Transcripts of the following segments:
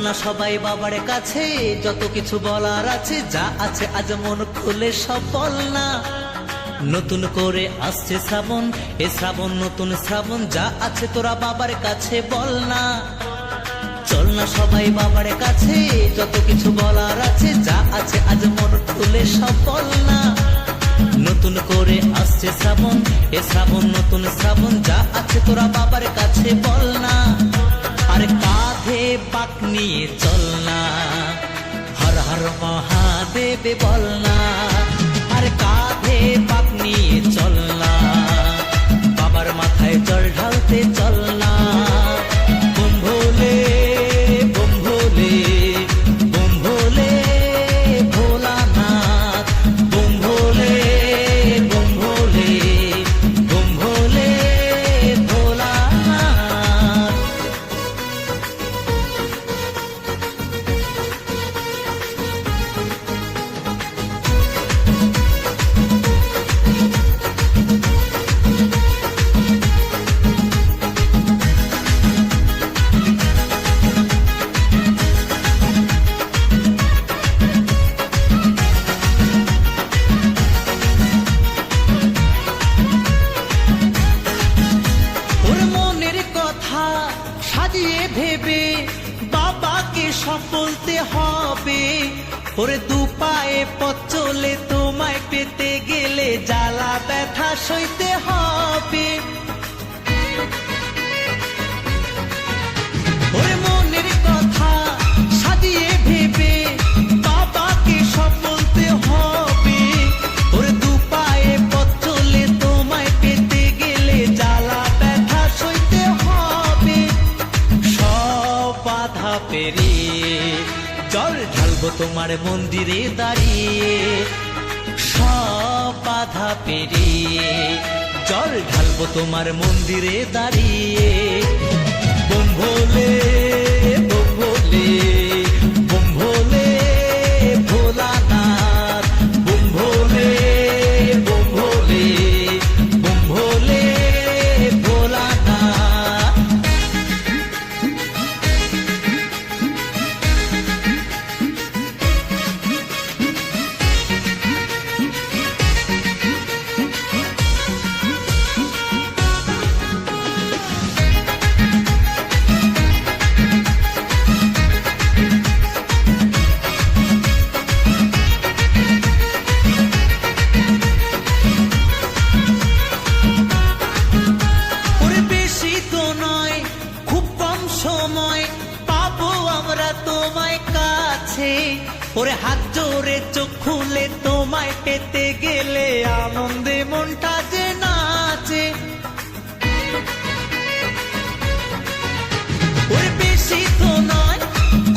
না সবাই বাবার কাছে, যত কিছু বলার আছে, যা আছে আজ মন খুলে সব বল না। নতুন করে আসছে শ্রাবণ, এ শ্রাবণ নতুন শ্রাবণ, যা আছে তোরা বাবার কাছে বল না। চল না সবাই বাবার কাছে, যত কিছু বলার আছে, যা আছে আজ মন খুলে সব বল না। নতুন করে আসছে শ্রাবণ, এ শ্রাবণ নতুন শ্রাবণ, যা আছে তোরা বাবার কাছে বল না। আর কাঁধে বাঁক নিয়ে চল না, হর হর মহাদেব বল না। আর কাঁধে বাঁক নিয়ে চল না, বাবার মাথায় জল ঢালতে চল না। বম ভোলে বম ভোলে বম ভোলে ভোলানাথ, বম ভোলে বম ভোলে বম ভোলে ভোলানাথ। সাজিয়ে ভেবে বাবাকে সব বলতে হবে। ওরে দু পায়ে পথ চলে তোমায় পেতে গেলে জ্বালা ব্যথা সইতে হবে। ওরে মনের কথা সাজিয়ে ভেবে বাবাকে সব বলতে হবে। ওরে দু পায়ে পথ চলে তোমায় পেতে গেলে জ্বালা ব্যথা সইতে হবে। সব বাধা পেরিয়ে জল ঢালবো তোমার মন্দিরে দাঁড়িয়ে। সব বাধা পেরিয়ে জল ঢালবো তোমার মন্দিরে দাঁড়িয়ে। বম ভোলে বম ভোলে বম ভোলে ভোলানাথ, বম ভোলে বম ভোলে বম ভোলে ভোলানাথ। সময় পাবো আমরা তোমায় কাছে। ওরে হাত জোরে চোখ খুলে তোমায় পেতে গেলে আনন্দে মনটা যে নাচে। ওরে বেশি তো নয়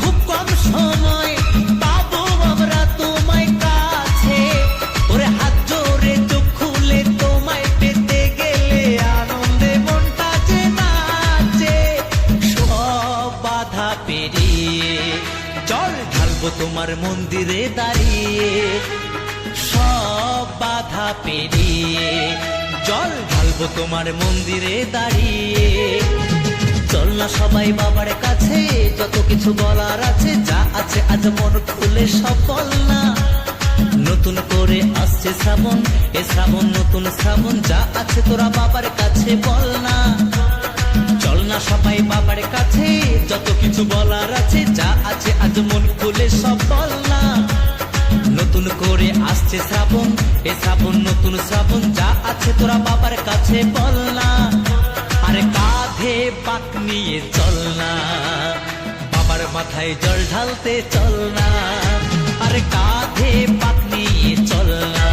খুব কম সময় পাবো আমরা তোমায় কাছে। ওরে হাত জোরে চোখ খুলে তোমায় পেতে গেলে আনন্দে মনটা যে নাচে। বাধা পেরিয়ে জল ঢালবো তোমার মন্দিরে দাঁড়িয়ে। সব বাধা পেরিয়ে জল ঢালবো তোমার মন্দিরে দাঁড়িয়ে। চল না সবাই বাবার কাছে, যত কিছু বলার আছে, যা আছে আজ মন খুলে সব বল না। নতুন করে আসছে শ্রাবণ, এ শ্রাবণ নতুন শ্রাবণ, যা আছে তোরা বাবার কাছে বল না। চল না সবাই বাবার কাছে, যত কিছু বলার আছে, যা আছে আজ মন খুলে সব বল না। নতুন করে আসছে শ্রাবণ, এ শ্রাবণ নতুন শ্রাবণ, যা আছে তোরা বাবার কাছে বল না। আরে কাঁধে বাঁক নিয়ে চল না, বাবার মাথায় জল ঢালতে চল না। আরে কাঁধে বাঁক নিয়ে চল না,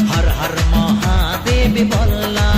হর হর মহাদেব বল না।